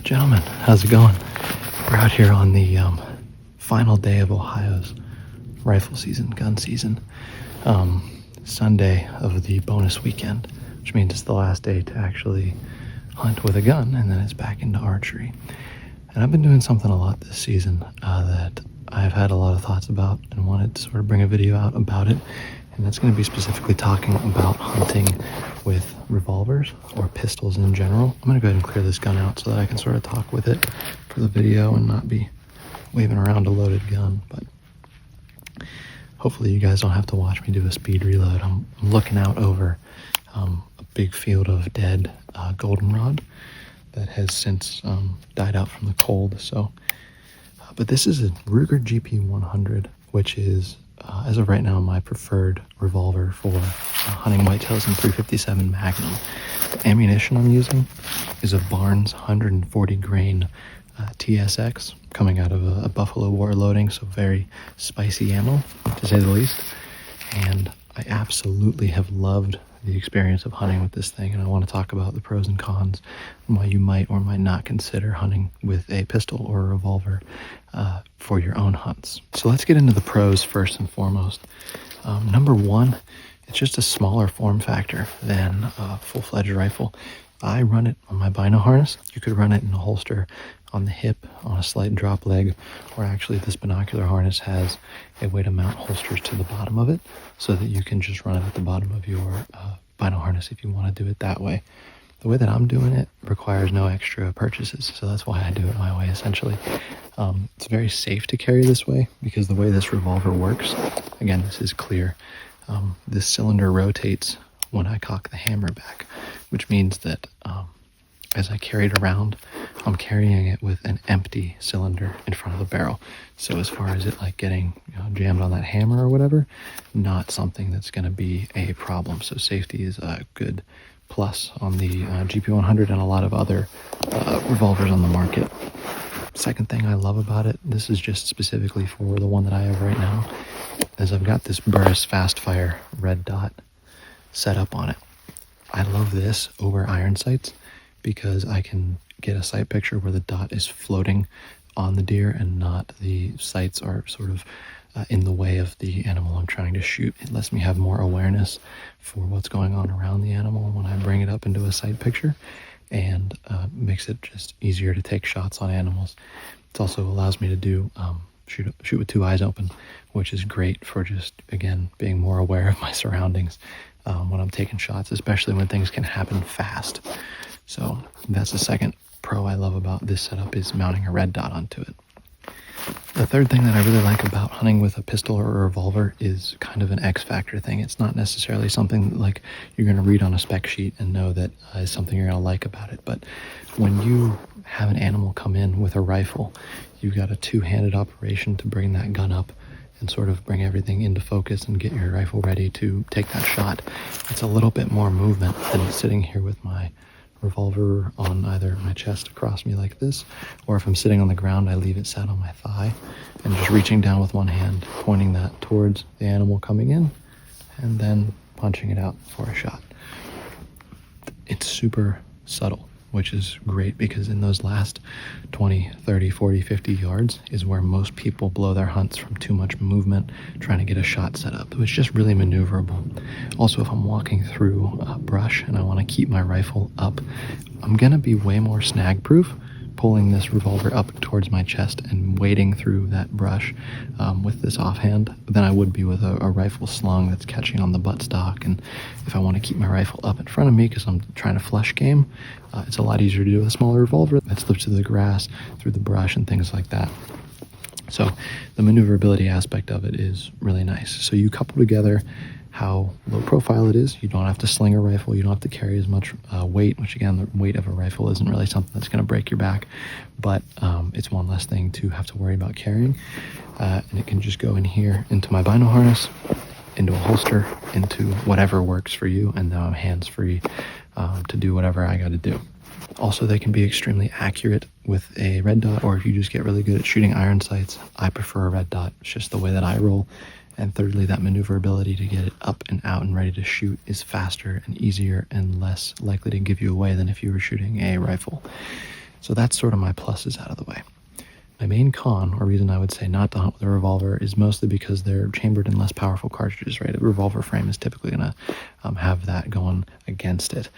Gentlemen, how's it going? We're out here on the final day of Ohio's rifle season, gun season. Sunday of the bonus weekend, which means it's the last day to actually hunt with a gun, and then it's back into archery. And I've been doing something a lot this season that I've had a lot of thoughts about and wanted to sort of bring a video out about it. And that's going to be specifically talking about hunting with revolvers or pistols in general. I'm going to go ahead and clear this gun out so that I can sort of talk with it for the video and not be waving around a loaded gun. But hopefully you guys don't have to watch me do a speed reload. I'm looking out over a big field of dead goldenrod that has since died out from the cold. So, but this is a Ruger GP100, which is as of right now my preferred revolver for hunting whitetails in 357 Magnum. The ammunition I'm using is a Barnes 140 grain TSX coming out of a Buffalo War loading, so very spicy ammo to say the least. And I absolutely have loved the experience of hunting with this thing, and I want to talk about the pros and cons and why you might or might not consider hunting with a pistol or a revolver for your own hunts. So let's get into the pros first and foremost. Number one, it's just a smaller form factor than a full-fledged rifle. I run it on my bino harness. You could run it in a holster on the hip, on a slight drop leg, or actually this binocular harness has a way to mount holsters to the bottom of it so that you can just run it at the bottom of your bino harness if you want to do it that way. The way that I'm doing it requires no extra purchases, so that's why I do it my way essentially. It's very safe to carry this way because the way this revolver works, again, this is clear, this cylinder rotates when I cock the hammer back, which means that as I carry it around, I'm carrying it with an empty cylinder in front of the barrel. So as far as it like getting jammed on that hammer or whatever, not something that's going to be a problem. So safety is a good plus on the GP100 and a lot of other revolvers on the market. Second thing I love about it, this is just specifically for the one that I have right now, is I've got this Burris Fast Fire red dot set up on it. I love this over iron sights because I can get a sight picture where the dot is floating on the deer and not the sights are sort of in the way of the animal I'm trying to shoot. It lets me have more awareness for what's going on around the animal when I bring it up into a sight picture, and makes it just easier to take shots on animals. It also allows me to do shoot with two eyes open, which is great for just, again, being more aware of my surroundings when I'm taking shots, especially when things can happen fast. So that's the second pro I love about this setup, is mounting a red dot onto it. The third thing that I really like about hunting with a pistol or a revolver is kind of an X factor thing. It's not necessarily something that, like, you're going to read on a spec sheet and know that is something you're going to like about it. But when you have an animal come in with a rifle, you've got a two-handed operation to bring that gun up and sort of bring everything into focus and get your rifle ready to take that shot. It's a little bit more movement than sitting here with my revolver on either my chest across me like this, or if I'm sitting on the ground, I leave it set on my thigh and just reaching down with one hand, pointing that towards the animal coming in, and then punching it out for a shot. It's super subtle, which is great because in those last 20, 30, 40, 50 yards is where most people blow their hunts from too much movement trying to get a shot set up. It's just really maneuverable. Also, if I'm walking through brush and I want to keep my rifle up, I'm going to be way more snag proof pulling this revolver up towards my chest and wading through that brush with this offhand than I would be with a rifle slung that's catching on the buttstock. And if I want to keep my rifle up in front of me because I'm trying to flush game, it's a lot easier to do with a smaller revolver that slips through the grass, through the brush, and things like that. So the maneuverability aspect of it is really nice. So you couple together how low profile it is. You don't have to sling a rifle. You don't have to carry as much weight, which again, the weight of a rifle isn't really something that's going to break your back, but it's one less thing to have to worry about carrying. And it can just go in here into my bino harness, into a holster, into whatever works for you, and now I'm hands-free to do whatever I got to do. Also, they can be extremely accurate with a red dot, or if you just get really good at shooting iron sights, I prefer a red dot. It's just the way that I roll. And thirdly, that maneuverability to get it up and out and ready to shoot is faster and easier and less likely to give you away than if you were shooting a rifle. So that's sort of my pluses out of the way. My main con, or reason I would say not to hunt with a revolver, is mostly because they're chambered in less powerful cartridges, right? A revolver frame is typically going to have that going against it.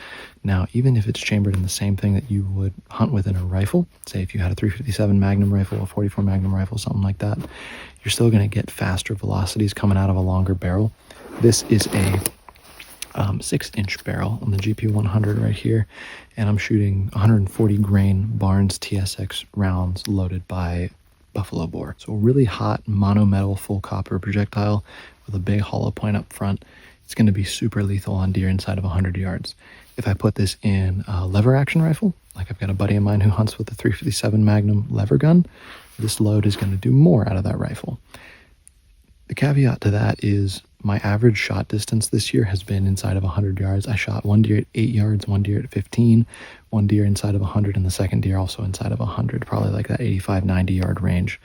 Now, even if it's chambered in the same thing that you would hunt with in a rifle, say if you had a 357 Magnum rifle, a 44 Magnum rifle, something like that, you're still going to get faster velocities coming out of a longer barrel. This is a 6-inch barrel on the GP100 right here, and I'm shooting 140 grain Barnes TSX rounds loaded by buffalo bore. So a really hot monometal full copper projectile with a big hollow point up front. It's going to be super lethal on deer inside of 100 yards. If I put this in a lever action rifle, like I've got a buddy of mine who hunts with the 357 Magnum lever gun, this load is going to do more out of that rifle. The caveat to that is my average shot distance this year has been inside of 100 yards. I shot one deer at 8 yards, one deer at 15, one deer inside of 100, and the second deer also inside of 100, probably like that 85, 90 yard range.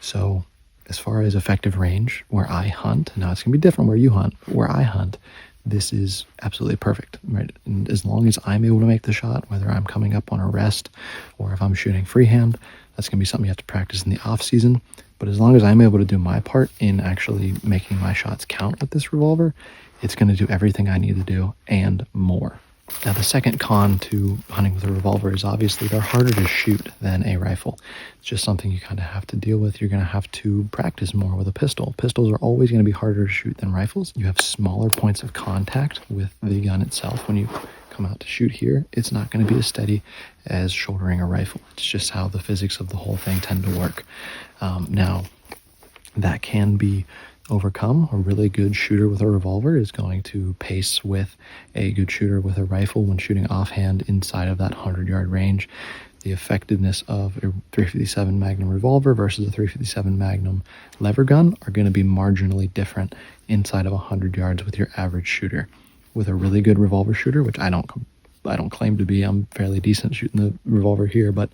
So as far as effective range where I hunt, now it's going to be different where you hunt, but where I hunt, this is absolutely perfect, right? And as long as I'm able to make the shot, whether I'm coming up on a rest or if I'm shooting freehand, that's going to be something you have to practice in the off season. But as long as I'm able to do my part in actually making my shots count with this revolver, it's going to do everything I need to do and more. Now, the second con to hunting with a revolver is obviously they're harder to shoot than a rifle. It's just something you kind of have to deal with. You're going to have to practice more with a pistol. Pistols are always going to be harder to shoot than rifles. You have smaller points of contact with the gun itself. When you come out to shoot here, it's not going to be as steady as shouldering a rifle. It's just how the physics of the whole thing tend to work. Now, that can be overcome. A really good shooter with a revolver is going to pace with a good shooter with a rifle when shooting offhand inside of that 100-yard range. The effectiveness of a 357 Magnum revolver versus a 357 Magnum lever gun are going to be marginally different inside of 100 yards with your average shooter. With a really good revolver shooter, which I don't claim to be, I'm fairly decent shooting the revolver here, but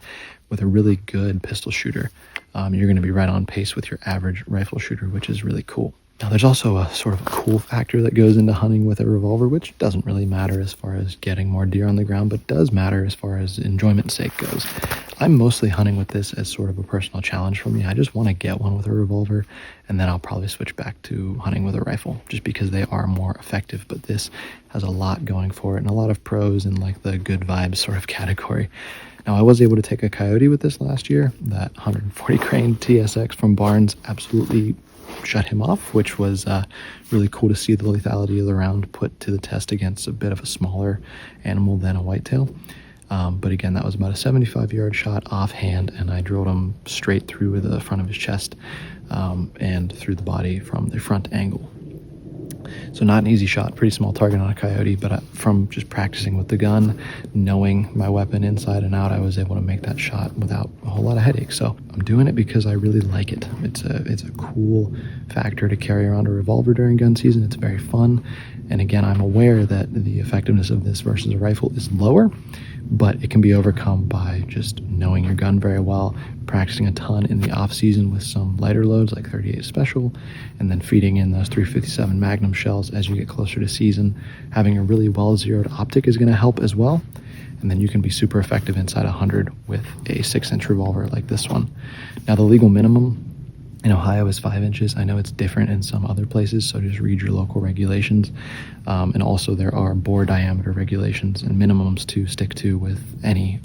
with a really good pistol shooter, you're going to be right on pace with your average rifle shooter, which is really cool. Now, there's also a sort of cool factor that goes into hunting with a revolver, which doesn't really matter as far as getting more deer on the ground, but does matter as far as enjoyment's sake goes. I'm mostly hunting with this as sort of a personal challenge for me. I just want to get one with a revolver, and then I'll probably switch back to hunting with a rifle, just because they are more effective. But this has a lot going for it, and a lot of pros in like the good vibes sort of category. Now, I was able to take a coyote with this last year. That 140 grain TSX from Barnes absolutely shut him off, which was really cool to see the lethality of the round put to the test against a bit of a smaller animal than a whitetail. But again, that was about a 75-yard shot offhand, and I drilled him straight through the front of his chest and through the body from the front angle. So not an easy shot, pretty small target on a coyote, but from just practicing with the gun, knowing my weapon inside and out, I was able to make that shot without a whole lot of headache. So I'm doing it because I really like it. It's a cool factor to carry around a revolver during gun season. It's very fun. And again, I'm aware that the effectiveness of this versus a rifle is lower, but it can be overcome by just knowing your gun very well, practicing a ton in the off season with some lighter loads like 38 Special, and then feeding in those 357 Magnum shells as you get closer to season. Having a really well zeroed optic is going to help as well. And then you can be super effective inside 100 with a 6-inch revolver like this one. Now, the legal minimum in Ohio is 5 inches. I know it's different in some other places, so just read your local regulations. And also there are bore diameter regulations and minimums to stick to with any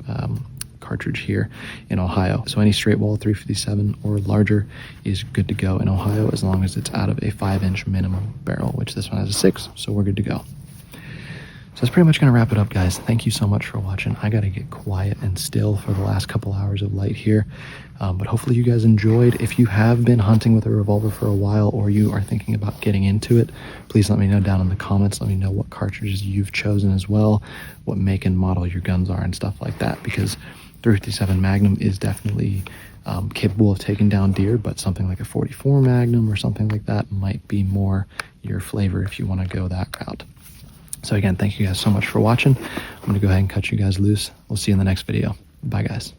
cartridge here in Ohio. So any straight wall 357 or larger is good to go in Ohio as long as it's out of a 5-inch minimum barrel, which this one has a 6, so we're good to go. So that's pretty much going to wrap it up, guys. Thank you so much for watching. I got to get quiet and still for the last couple hours of light here. But hopefully you guys enjoyed. If you have been hunting with a revolver for a while or you are thinking about getting into it, please let me know down in the comments. Let me know what cartridges you've chosen as well, what make and model your guns are and stuff like that, because 357 Magnum is definitely capable of taking down deer, but something like a 44 Magnum or something like that might be more your flavor if you want to go that route. So again, thank you guys so much for watching. I'm going to go ahead and cut you guys loose. We'll see you in the next video. Bye, guys.